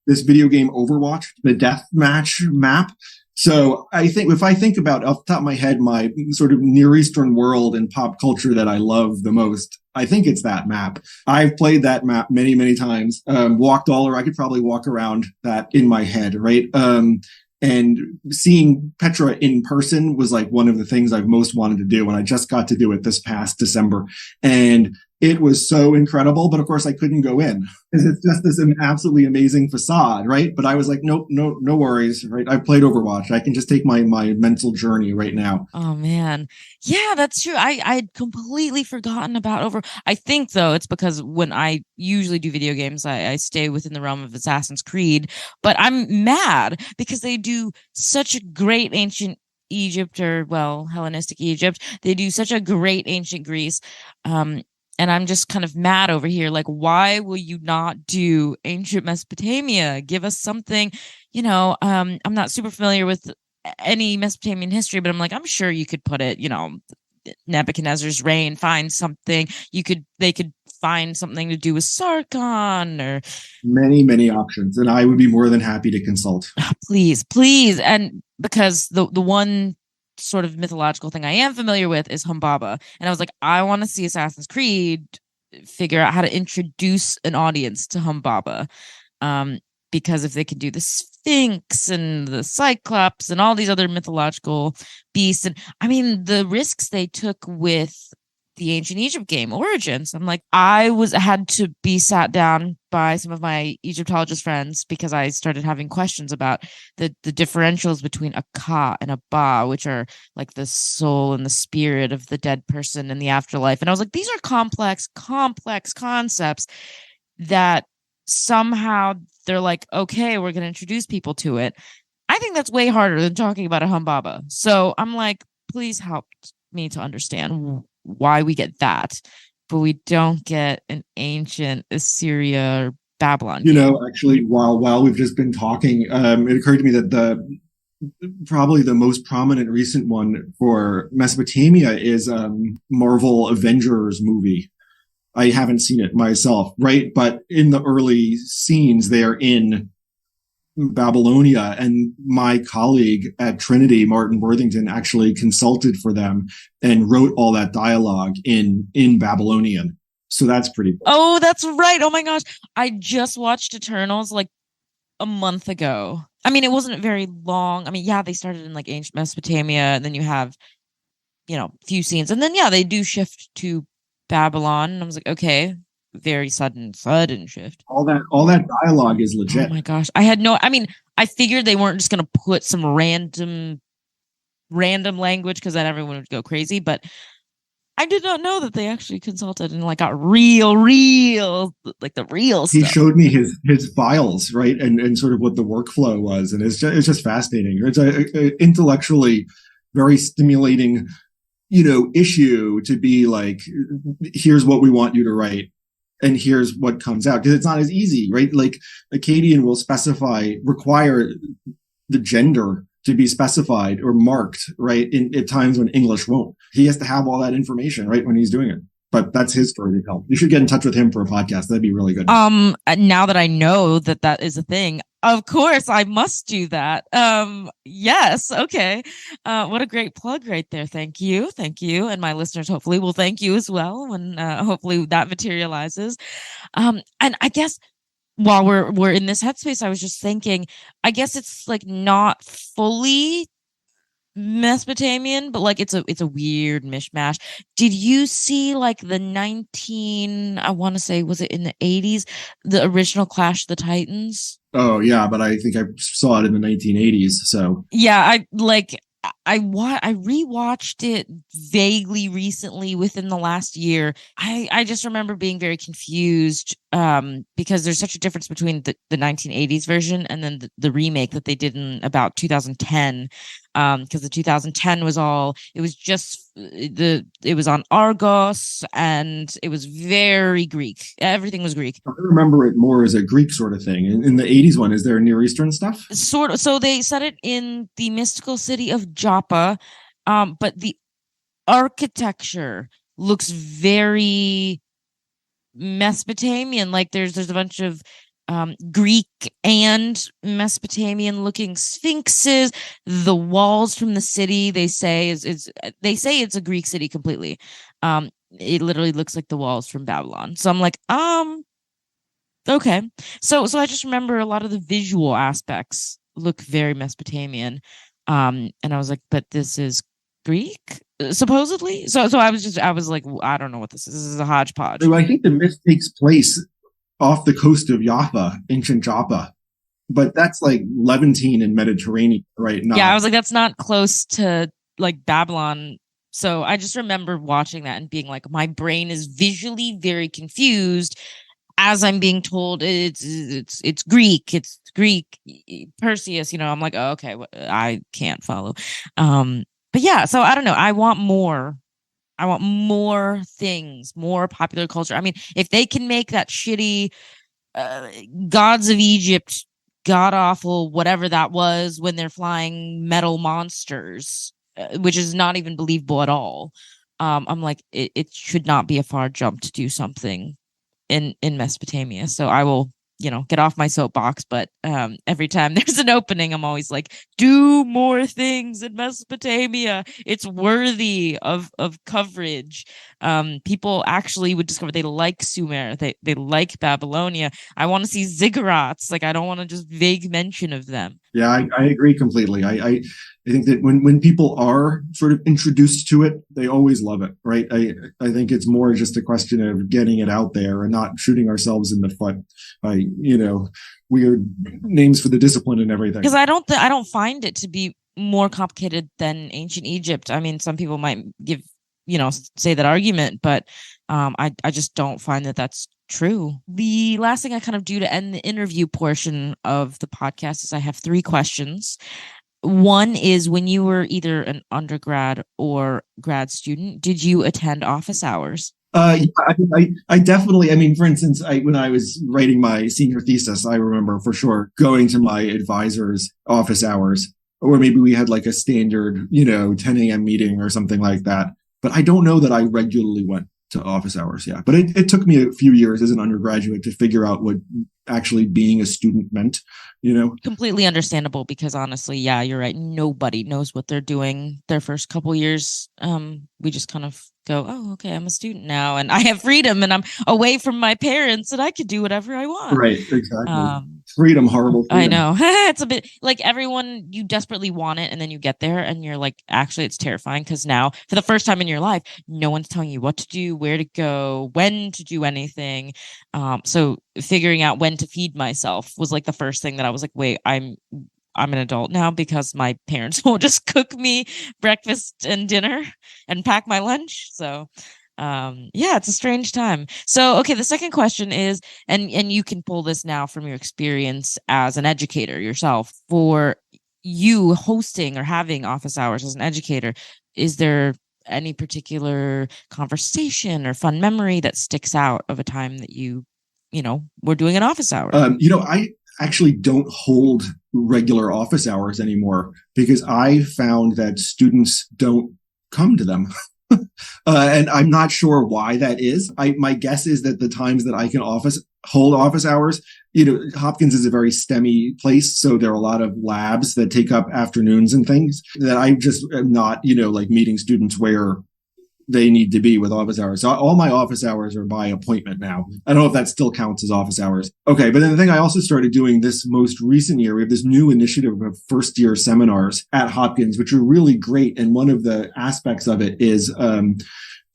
this video game Overwatch, the deathmatch map. So if I think about off the top of my head, my sort of Near Eastern world and pop culture that I love the most, I think it's that map. I've played that map many, many times, I could probably walk around that in my head, right? And seeing Petra in person was like one of the things I've most wanted to do. And I just got to do it this past December. And it was so incredible. But of course, I couldn't go in because it's just this absolutely amazing facade, right? But I was like, nope, no worries, right? I've played Overwatch. I can just take my mental journey right now. Oh, man. Yeah, that's true. I'd completely forgotten about I think, though, it's because when I usually do video games, I stay within the realm of Assassin's Creed. But I'm mad because they do such a great ancient Egypt, or, well, Hellenistic Egypt. They do such a great ancient Greece. And I'm just kind of mad over here. Like, why will you not do ancient Mesopotamia? Give us something, I'm not super familiar with any Mesopotamian history, but I'm like, I'm sure you could put it, Nebuchadnezzar's reign, find something. They could find something to do with Sargon or many options. And I would be more than happy to consult. Please. And because the one sort of mythological thing I am familiar with is Humbaba. And I was like, I want to see Assassin's Creed figure out how to introduce an audience to Humbaba. Because if they can do the Sphinx and the Cyclops and all these other mythological beasts, and I mean, the risks they took with the ancient Egypt game Origins, I'm like, had to be sat down by some of my Egyptologist friends because I started having questions about the differentials between a Ka and a Ba, which are like the soul and the spirit of the dead person in the afterlife. And I was like, these are complex concepts that somehow they're like, okay, we're going to introduce people to it. I think that's way harder than talking about a Humbaba. So I'm like, please help me to understand why we get that, but we don't get an ancient Assyria or Babylon. Actually, while we've just been talking, it occurred to me that probably the most prominent recent one for Mesopotamia is Marvel Avengers movie. I haven't seen it myself, right? But in the early scenes, they are in Babylonia, and my colleague at Trinity, Martin Worthington, actually consulted for them and wrote all that dialogue in Babylonian. So that's pretty cool. Oh, that's right. Oh my gosh. I just watched Eternals like a month ago. I mean, it wasn't very long. I mean, yeah, they started in like ancient Mesopotamia, and then you have, a few scenes, and then yeah, they do shift to Babylon. And I was like, okay, very sudden shift. All that dialogue is legit. Oh my gosh. I mean, I figured they weren't just gonna put some random language because then everyone would go crazy, but I did not know that they actually consulted and like got real, like the real stuff. He showed me his files, right, and sort of what the workflow was, and it's just fascinating. It's a intellectually very stimulating, issue to be like, here's what we want you to write, and here's what comes out, because it's not as easy, right? Like Akkadian will require the gender to be specified or marked, right? At times when English won't. He has to have all that information, right, when he's doing it. But that's his story to tell. You should get in touch with him for a podcast. That'd be really good. Now that I know that is a thing, of course I must do that. Yes, okay. What a great plug right there. Thank you, and my listeners hopefully will thank you as well when hopefully that materializes. And I guess while we're in this headspace, I was just thinking, I guess it's like not fully Mesopotamian, but like it's a weird mishmash. Did you see like the I want to say, was it in the 80s, the original Clash of the Titans? Oh yeah, but I think I saw it in the 1980s. So yeah, I rewatched it vaguely recently within the last year. I just remember being very confused because there's such a difference between the 1980s version and then the remake that they did in about 2010. Because the 2010 was it was on Argos, and it was very Greek. Everything was Greek. I remember it more as a Greek sort of thing. In the 80s one, is there Near Eastern stuff? Sort of. So they set it in the mystical city of Joppa, but the architecture looks very Mesopotamian. Like there's a bunch of Greek and Mesopotamian looking sphinxes. The walls from the city, they say it's a Greek city completely. It literally looks like the walls from Babylon. So I'm like, okay. So I just remember a lot of the visual aspects look very Mesopotamian. And I was like, but this is Greek, supposedly. So I was like, I don't know what this is. This is a hodgepodge. So I think the myth takes place off the coast of Jaffa, ancient Joppa, but that's like Levantine and Mediterranean, right? Yeah, I was like, that's not close to like Babylon. So I just remember watching that and being like, my brain is visually very confused as I'm being told it's Greek, Perseus. I'm like, oh, okay, I can't follow. But yeah, so I don't know. I want more things, more popular culture. I mean, if they can make that shitty Gods of Egypt, god awful, whatever that was, when they're flying metal monsters, which is not even believable at all. I'm like, it should not be a far jump to do something in Mesopotamia. So I will, get off my soapbox. But every time there's an opening, I'm always like, do more things in Mesopotamia. It's worthy of coverage. People actually would discover they like Sumer. They like Babylonia. I want to see ziggurats. Like, I don't want to just vague mention of them. Yeah, I agree completely. I think that when people are sort of introduced to it, they always love it, right? I think it's more just a question of getting it out there and not shooting ourselves in the foot by, weird names for the discipline and everything. Because I don't find it to be more complicated than ancient Egypt. I mean, some people might say that argument, but I just don't find that that's true. The last thing I kind of do to end the interview portion of the podcast is I have 3 questions. One is, when you were either an undergrad or grad student, did you attend office hours? Yeah, I definitely, for instance, when I was writing my senior thesis, I remember for sure going to my advisor's office hours or maybe we had like a standard, 10 a.m. meeting or something like that. But I don't know that I regularly went to office hours. Yeah. But it took me a few years as an undergraduate to figure out what actually being a student meant. Completely understandable because honestly, yeah, you're right. Nobody knows what they're doing their first couple years. We just kind of go, oh, okay, I'm a student now and I have freedom and I'm away from my parents and I could do whatever I want. Right. Exactly. Freedom, horrible freedom. I know. It's a bit like everyone, you desperately want it and then you get there and you're like, actually, it's terrifying because now for the first time in your life, no one's telling you what to do, where to go, when to do anything. So figuring out when to feed myself was like the first thing that I was like, wait, I'm an adult now because my parents won't just cook me breakfast and dinner and pack my lunch. So yeah, it's a strange time. So okay, the second question is, and you can pull this now from your experience as an educator yourself, for you hosting or having office hours as an educator, is there any particular conversation or fun memory that sticks out of a time that we're doing an office hour? I actually don't hold regular office hours anymore because I found that students don't come to them. And I'm not sure why that is. My guess is that the times that I can hold office hours, Hopkins is a very STEMmy place. So there are a lot of labs that take up afternoons and things that I just am not, like meeting students where they need to be with office hours. So all my office hours are by appointment now. I don't know if that still counts as office hours. Okay. But then the thing I also started doing this most recent year, we have this new initiative of first year seminars at Hopkins, which are really great. And one of the aspects of it is,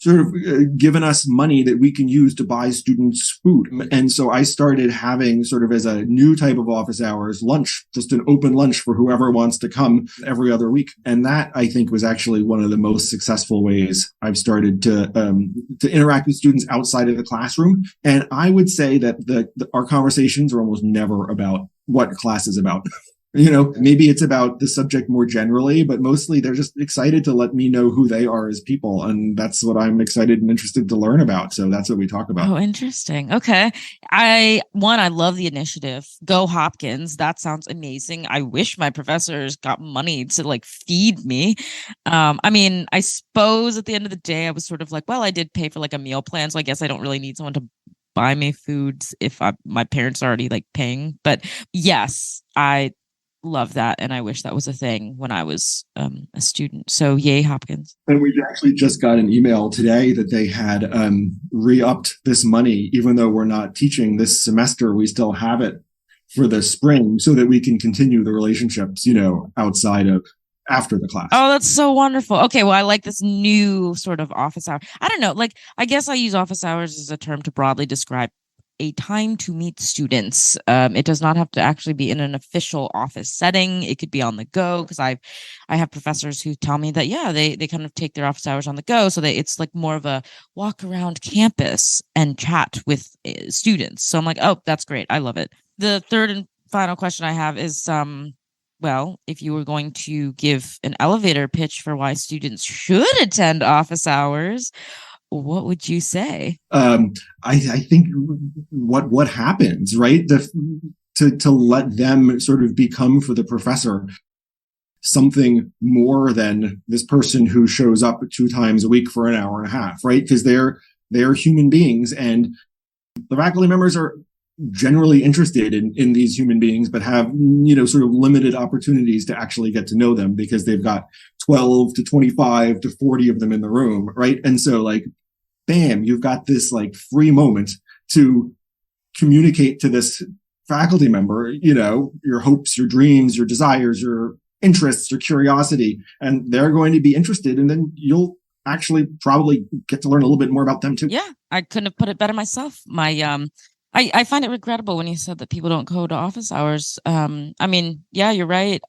sort of given us money that we can use to buy students food. And so I started having sort of as a new type of office hours, lunch, just an open lunch for whoever wants to come every other week. And that I think was actually one of the most successful ways I've started to interact with students outside of the classroom. And I would say that our conversations are almost never about what class is about. Maybe it's about the subject more generally, but mostly they're just excited to let me know who they are as people. And that's what I'm excited and interested to learn about. So that's what we talk about. Oh, interesting. Okay. I love the initiative. Go Hopkins. That sounds amazing. I wish my professors got money to like feed me. I suppose at the end of the day, I was sort of like, well, I did pay for like a meal plan. So I guess I don't really need someone to buy me foods if my parents are already like paying. But yes, I love that. And I wish that was a thing when I was a student. So yay, Hopkins. And we actually just got an email today that they had re-upped this money, even though we're not teaching this semester, we still have it for the spring so that we can continue the relationships, outside of after the class. Oh, that's so wonderful. Okay, well, I like this new sort of office hour. I don't know, like, I guess I use office hours as a term to broadly describe a time to meet students. It does not have to actually be in an official office setting. It could be on the go because I have professors who tell me that, yeah, they kind of take their office hours on the go. So it's like more of a walk around campus and chat with students. So I'm like, oh, that's great. I love it. The third and final question I have is, well, if you were going to give an elevator pitch for why students should attend office hours, what would you say? I think what happens, right? To let them sort of become for the professor something more than this person who shows up 2 times a week for an hour and a half, right? Because they're human beings, and the faculty members are generally interested in these human beings, but have, sort of limited opportunities to actually get to know them because they've got 12 to 25 to 40 of them in the room, right? And so like, bam, you've got this like free moment to communicate to this faculty member, your hopes, your dreams, your desires, your interests, your curiosity, and they're going to be interested. And then you'll actually probably get to learn a little bit more about them too. Yeah, I couldn't have put it better myself. I find it regrettable when you said that people don't go to office hours. Yeah, you're right.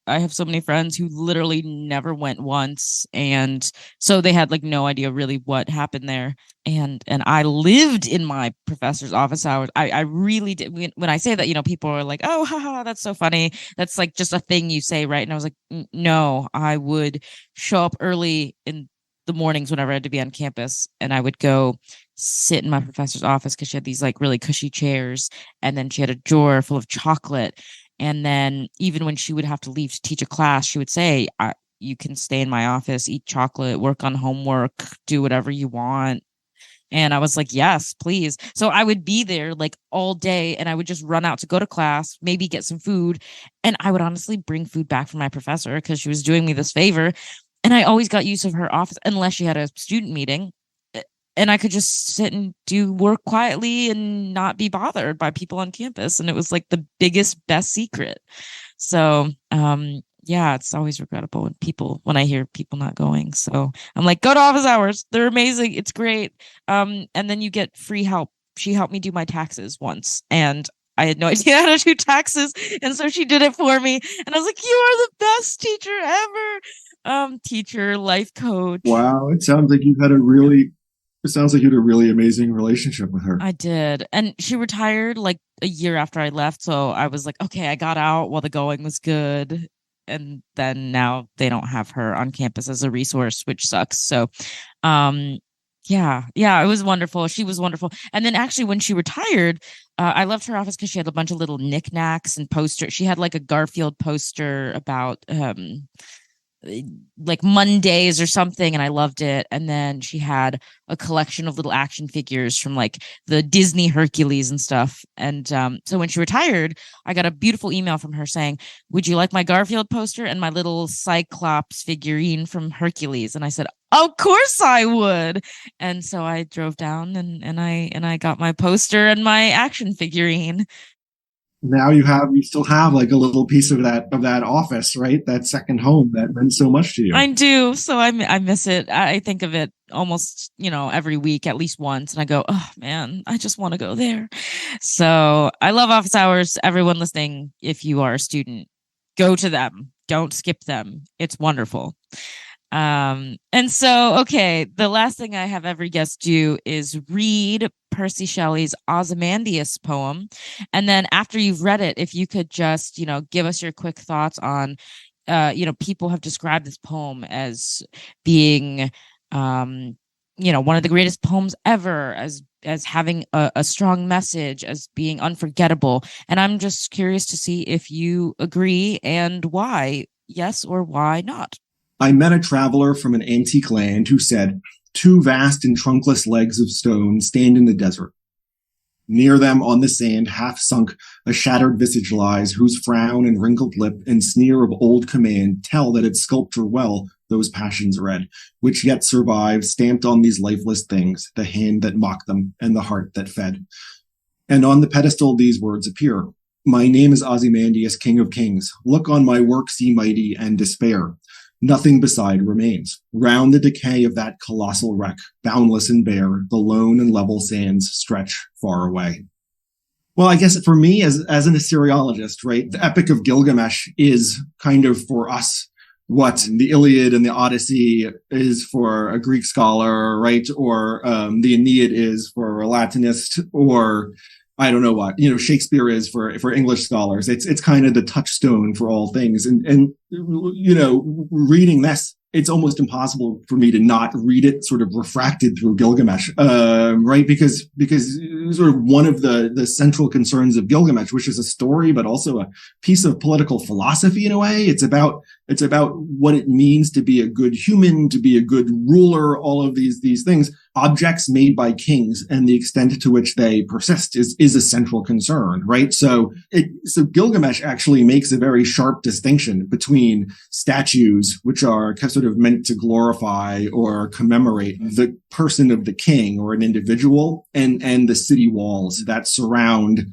I have so many friends who literally never went once, and so they had like no idea really what happened there. And I lived in my professor's office hours. I really did. When I say that, people are like, "Oh, haha, that's so funny." That's like just a thing you say, right? And I was like, "No, I would show up early in the mornings whenever I had to be on campus, and I would go sit in my professor's office because she had these like really cushy chairs, and then she had a drawer full of chocolate, And then even when she would have to leave to teach a class, she would say, you can stay in my office, eat chocolate, work on homework, do whatever you want. And I was like, yes, please. So I would be there like all day and I would just run out to go to class, maybe get some food. And I would honestly bring food back from my professor because she was doing me this favor. And I always got use of her office unless she had a student meeting. And I could just sit and do work quietly and not be bothered by people on campus. And it was like the biggest, best secret. So, yeah, it's always regrettable when I hear people not going. So I'm like, go to office hours. They're amazing. It's great. And then you get free help. She helped me do my taxes once, and I had no idea how to do taxes. And so she did it for me. And I was like, you are the best teacher ever. Teacher, life coach. Wow. It sounds like you had a really amazing relationship with her. I did. And she retired like a year after I left. So I was like, okay, I got out while the going was good. And then now they don't have her on campus as a resource, which sucks. So, yeah, it was wonderful. She was wonderful. And then actually when she retired, I loved her office because she had a bunch of little knickknacks and posters. She had like a Garfield poster about, like Mondays or something, and I loved it. And then she had a collection of little action figures from like the Disney Hercules and stuff. And so when she retired, I got a beautiful email from her saying, would you like my Garfield poster and my little Cyclops figurine from Hercules? And I said, of course I would. And so I drove down and I got my poster and my action figurine. Now you still have like a little piece of that office, right? That second home that meant so much to you. I do. So I miss it. I think of it almost, every week, at least once. And I go, oh man, I just want to go there. So I love office hours. Everyone listening, if you are a student, go to them. Don't skip them. It's wonderful. And so, okay, the last thing I have every guest do is read Percy Shelley's Ozymandias poem. And then after you've read it, if you could just, give us your quick thoughts on, people have described this poem as being, one of the greatest poems ever, as having a strong message, as being unforgettable. And I'm just curious to see if you agree and why, yes, or why not. I met a traveler from an antique land who said, 2 vast and trunkless legs of stone stand in the desert. Near them on the sand, half sunk, a shattered visage lies, whose frown and wrinkled lip and sneer of old command tell that its sculptor well those passions read, which yet survive, stamped on these lifeless things, the hand that mocked them and the heart that fed. And on the pedestal these words appear. My name is Ozymandias, King of Kings. Look on my works, ye mighty, and despair. Nothing beside remains. Round the decay of that colossal wreck, boundless and bare, the lone and level sands stretch far away. Well, I guess for me, as an Assyriologist, right, the Epic of Gilgamesh is kind of for us what the Iliad and the Odyssey is for a Greek scholar, right, or the Aeneid is for a Latinist, or I don't know what, Shakespeare is for English scholars. It's kind of the touchstone for all things. And reading this, it's almost impossible for me to not read it sort of refracted through Gilgamesh, right? Because sort of one of the central concerns of Gilgamesh, which is a story, but also a piece of political philosophy in a way. It's about what it means to be a good human, to be a good ruler, all of these things. Objects made by kings and the extent to which they persist is a central concern, right? So Gilgamesh actually makes a very sharp distinction between statues, which are sort of meant to glorify or commemorate the person of the king or an individual, and the city walls that surround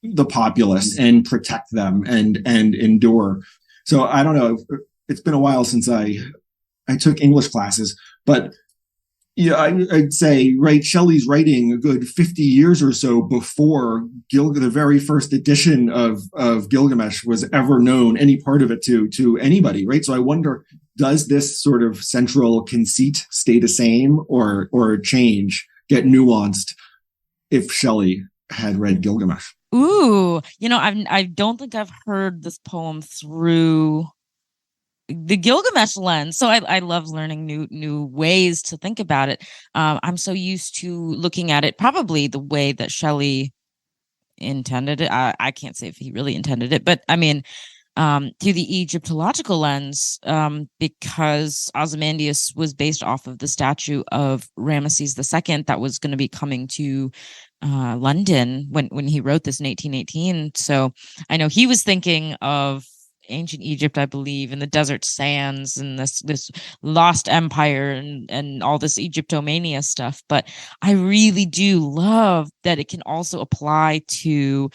the populace and protect them and endure. So I don't know. It's been a while since I took English classes, but yeah, I'd say, right, Shelley's writing a good 50 years or so before the very first edition of Gilgamesh was ever known, any part of it to anybody, right? So I wonder, does this sort of central conceit stay the same or change, get nuanced if Shelley had read Gilgamesh? Ooh, I don't think I've heard this poem through the Gilgamesh lens. So I love learning new ways to think about it. I'm so used to looking at it probably the way that Shelley intended it. I can't say if he really intended it, but I mean, through the Egyptological lens, because Ozymandias was based off of the statue of Ramesses II that was going to be coming to London when he wrote this in 1818. So I know he was thinking of ancient Egypt, I believe, and the desert sands and this lost empire and all this Egyptomania stuff. But I really do love that it can also apply to,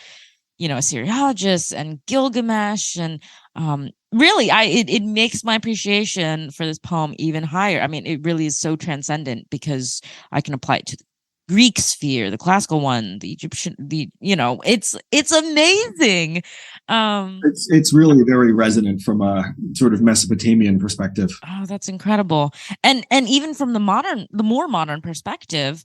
you know, Assyriologists and Gilgamesh, and really, it makes my appreciation for this poem even higher. I mean, it really is so transcendent because I can apply it to the Greek sphere, the classical one, the Egyptian, it's amazing. It's really very resonant from a sort of Mesopotamian perspective. Oh, that's incredible. And even from the more modern perspective,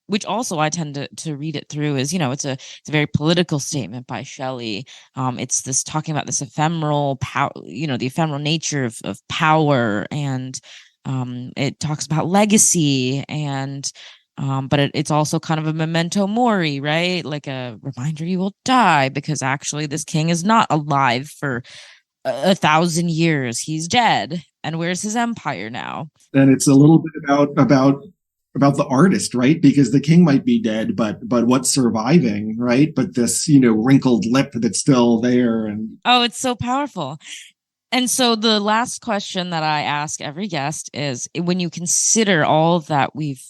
which also I tend to read it through, is, you know, it's a very political statement by Shelley. It's this talking about this ephemeral power, you know, the ephemeral nature of power, and it talks about legacy, and but it's also kind of a memento mori, right? Like a reminder you will die, because actually this king is not alive for 1,000 years. He's dead. And where's his empire now? And it's a little bit about the artist, right? Because the king might be dead, but what's surviving, right? But this, you know, wrinkled lip that's still there. And oh, it's so powerful. And so the last question that I ask every guest is, when you consider all that we've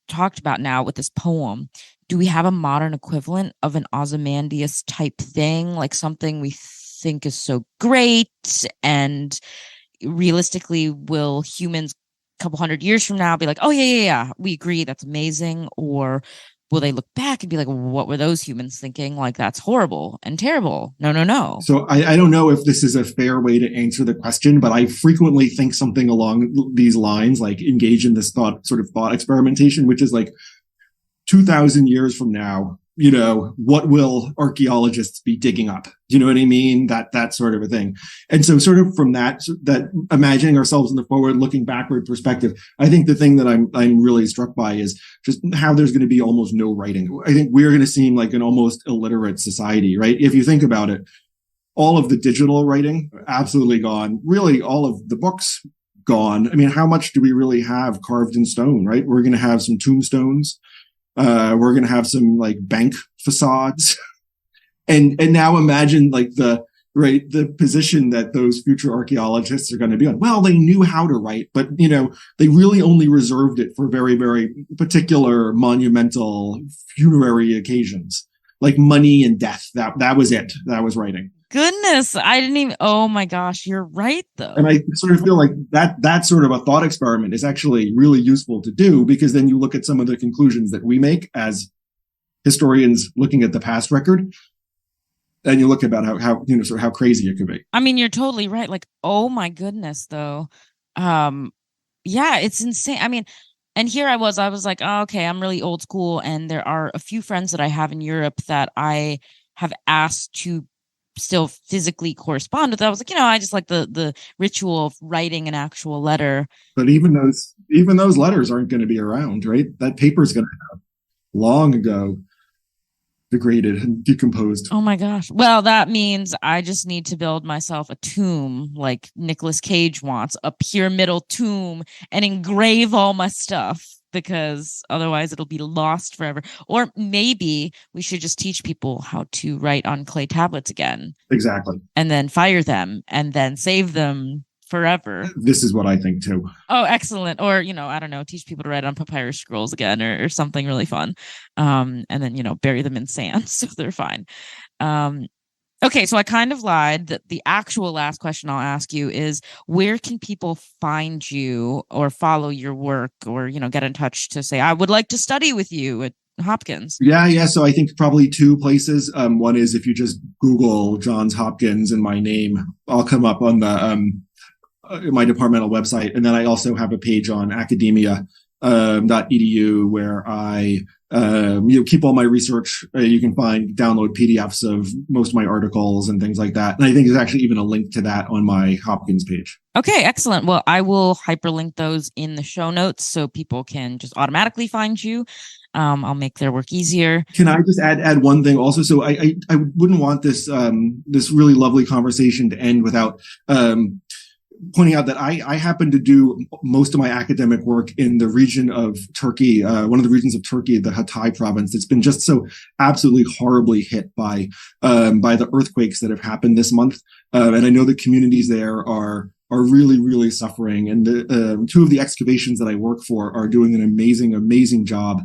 talked about now with this poem, do we have a modern equivalent of an Ozymandias type thing, like something we think is so great, and realistically, will humans a couple hundred years from now be like, oh yeah, we agree, that's amazing? Or will they look back and be like, what were those humans thinking? Like, that's horrible and terrible. No. So I don't know if this is a fair way to answer the question, but I frequently think something along these lines, like engage in this thought experimentation, which is like 2,000 years from now, you know, what will archaeologists be digging up? Do you know what I mean? That sort of a thing. And so sort of from that imagining ourselves in the forward looking backward perspective, I think the thing that I'm really struck by is just how there's going to be almost no writing. I think we're going to seem like an almost illiterate society, right? If you think about it, all of the digital writing, absolutely gone. Really, all of the books, gone. I mean, how much do we really have carved in stone, right? We're going to have some tombstones. We're going to have some like bank facades. And now imagine like the position that those future archaeologists are going to be on. Well, they knew how to write, but, you know, they really only reserved it for very, very particular monumental funerary occasions, like money and death. That was it. That was writing. Goodness, I didn't even, oh my gosh, you're right though. And I sort of feel like that sort of a thought experiment is actually really useful to do, because then you look at some of the conclusions that we make as historians looking at the past record, and you look about how you know, sort of how crazy it could be. I mean, you're totally right. Like, oh my goodness though. Yeah, it's insane. I mean, and here I was like, oh, okay, I'm really old school, and there are a few friends that I have in Europe that I have asked to still physically correspond with. I was like, you know, I just like the ritual of writing an actual letter. But even those letters aren't going to be around, right? That paper's going to have long ago degraded and decomposed. Oh my gosh. Well, that means I just need to build myself a tomb like Nicolas Cage wants, a pyramidal tomb, and engrave all my stuff, because otherwise it'll be lost forever. Or maybe we should just teach people how to write on clay tablets again. Exactly. And then fire them and then save them forever. This is what I think too. Oh, excellent. Or, you know, I don't know, teach people to write on papyrus scrolls again, or something really fun. And then, you know, bury them in sand so they're fine. Okay, so I kind of lied. The actual last question I'll ask you is, where can people find you or follow your work, or, you know, get in touch to say, I would like to study with you at Hopkins? Yeah. So I think probably two places. One is if you just Google Johns Hopkins and my name, I'll come up on the my departmental website. And then I also have a page on academia.edu where I keep all my research. You can download PDFs of most of my articles and things like that. And I think there's actually even a link to that on my Hopkins page. Okay, excellent. Well, I will hyperlink those in the show notes so people can just automatically find you. I'll make their work easier. Can I just add one thing also? So I wouldn't want this really lovely conversation to end without pointing out that I happen to do most of my academic work in the region of Turkey, one of the regions of Turkey, the Hatay province. It's been just so absolutely horribly hit by the earthquakes that have happened this month, and I know the communities there are really, really suffering. And the two of the excavations that I work for are doing an amazing job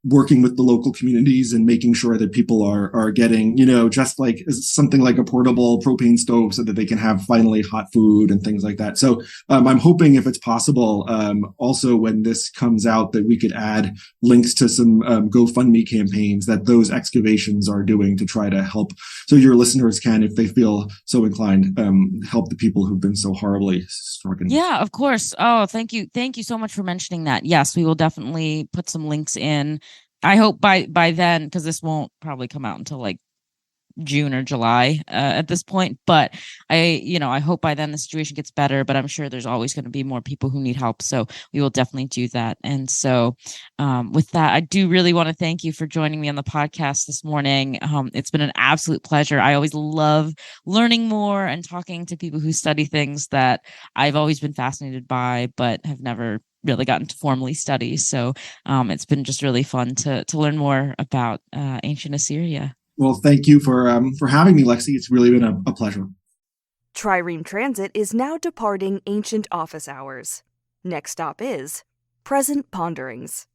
working with the local communities and making sure that people are getting, just like something like a portable propane stove so that they can have finally hot food and things like that. So I'm hoping, if it's possible, also when this comes out, that we could add links to some GoFundMe campaigns that those excavations are doing to try to help, so your listeners can, if they feel so inclined, help the people who've been so horribly stricken. Yeah, of course. Oh, thank you so much for mentioning that. Yes, we will definitely put some links in. I hope by then, because this won't probably come out until like June or July at this point, but I hope by then the situation gets better, but I'm sure there's always going to be more people who need help, so we will definitely do that. And so with that, I do really want to thank you for joining me on the podcast this morning. It's been an absolute pleasure. I always love learning more and talking to people who study things that I've always been fascinated by but have never really gotten to formally study. So it's been just really fun to learn more about ancient Assyria. Well, thank you for having me, Lexi. It's really been a pleasure. Trireme Transit is now departing ancient office hours. Next stop is Present Ponderings.